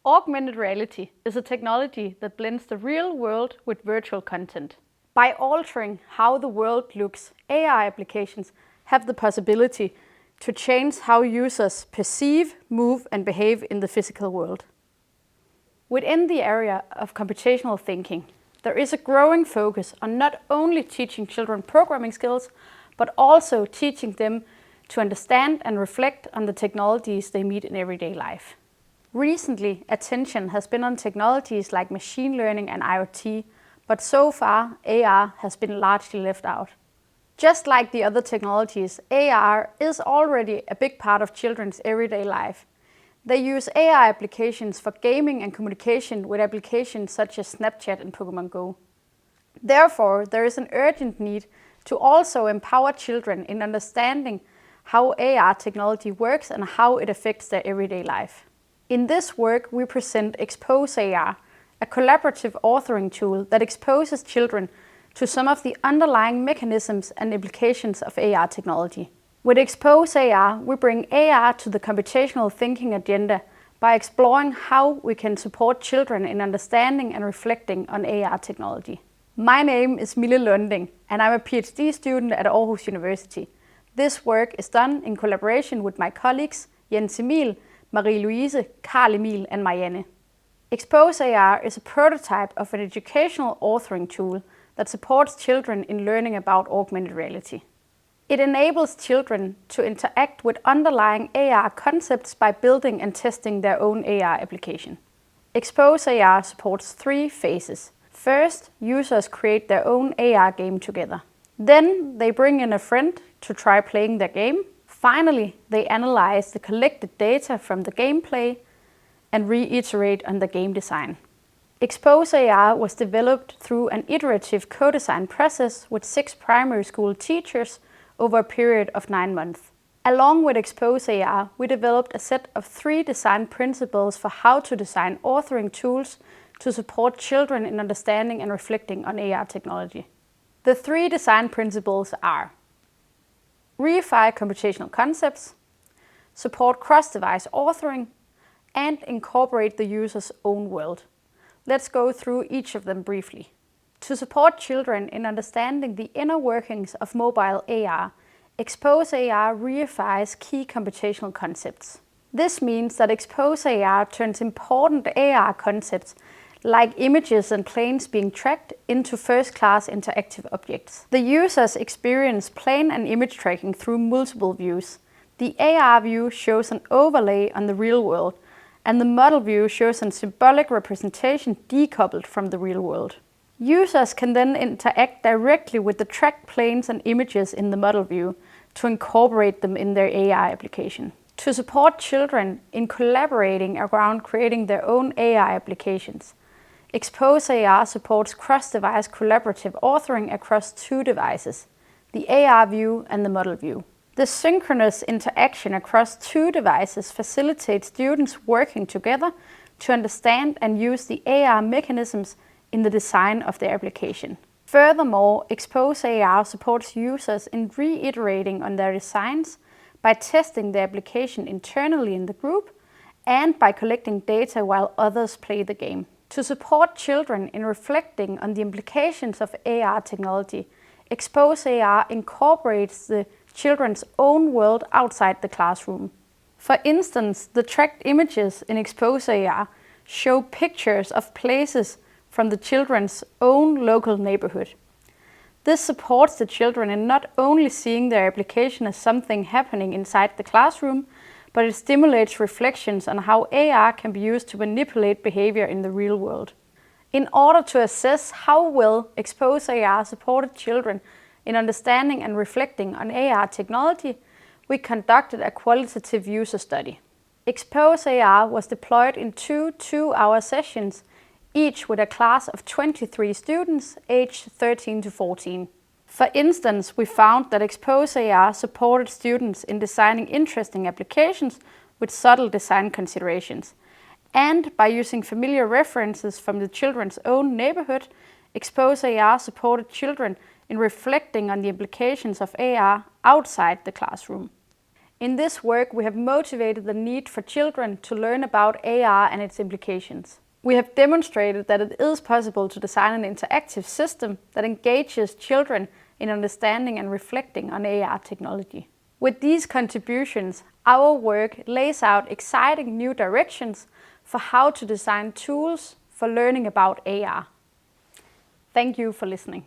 Augmented reality is a technology that blends the real world with virtual content. By altering how the world looks, AR applications have the possibility to change how users perceive, move, and behave in the physical world. Within the area of computational thinking, there is a growing focus on not only teaching children programming skills, but also teaching them to understand and reflect on the technologies they meet in everyday life. Recently, attention has been on technologies like machine learning and IoT, but so far AR has been largely left out. Just like the other technologies, AR is already a big part of children's everyday life. They use AR applications for gaming and communication with applications such as Snapchat and Pokemon Go. Therefore, there is an urgent need to also empower children in understanding how AR technology works and how it affects their everyday life. In this work, we present ExposAR, a collaborative authoring tool that exposes children to some of the underlying mechanisms and implications of AR technology. With ExposAR, we bring AR to the computational thinking agenda by exploring how we can support children in understanding and reflecting on AR technology. My name is Mille Lunding, and I'm a PhD student at Aarhus University. This work is done in collaboration with my colleagues Mille, Marie-Louise, Karl-Emil, and Marianne. ExposAR is a prototype of an educational authoring tool that supports children in learning about augmented reality. It enables children to interact with underlying AR concepts by building and testing their own AR application. ExposAR supports 3 phases. First, users create their own AR game together. Then they bring in a friend to try playing their game. Finally, they analyze the collected data from the gameplay and reiterate on the game design. ExposAR was developed through an iterative co-design process with 6 primary school teachers over a period of 9 months. Along with ExposAR, we developed a set of 3 design principles for how to design authoring tools to support children in understanding and reflecting on AR technology. The 3 design principles are: reify computational concepts, support cross-device authoring, and incorporate the user's own world. Let's go through each of them briefly. To support children in understanding the inner workings of mobile AR, ExposAR reifies key computational concepts. This means that ExposAR turns important AR concepts like images and planes being tracked into first-class interactive objects. The users experience plane and image tracking through multiple views. The AR view shows an overlay on the real world, and the model view shows a symbolic representation decoupled from the real world. Users can then interact directly with the tracked planes and images in the model view to incorporate them in their AR application. To support children in collaborating around creating their own AR applications, ExposAR supports cross-device collaborative authoring across 2 devices, the AR view and the model view. The synchronous interaction across 2 devices facilitates students working together to understand and use the AR mechanisms in the design of their application. Furthermore, ExposAR supports users in reiterating on their designs by testing the application internally in the group and by collecting data while others play the game. To support children in reflecting on the implications of AR technology, ExposAR incorporates the children's own world outside the classroom. For instance, the tracked images in ExposAR show pictures of places from the children's own local neighborhood. This supports the children in not only seeing their application as something happening inside the classroom, but it stimulates reflections on how AR can be used to manipulate behavior in the real world. In order to assess how well ExposAR supported children in understanding and reflecting on AR technology, we conducted a qualitative user study. ExposAR was deployed in 2 two-hour sessions, each with a class of 23 students aged 13 to 14. For instance, we found that ExposAR supported students in designing interesting applications with subtle design considerations. And by using familiar references from the children's own neighborhood, ExposAR supported children in reflecting on the implications of AR outside the classroom. In this work, we have motivated the need for children to learn about AR and its implications. We have demonstrated that it is possible to design an interactive system that engages children in understanding and reflecting on AR technology. With these contributions, our work lays out exciting new directions for how to design tools for learning about AR. Thank you for listening.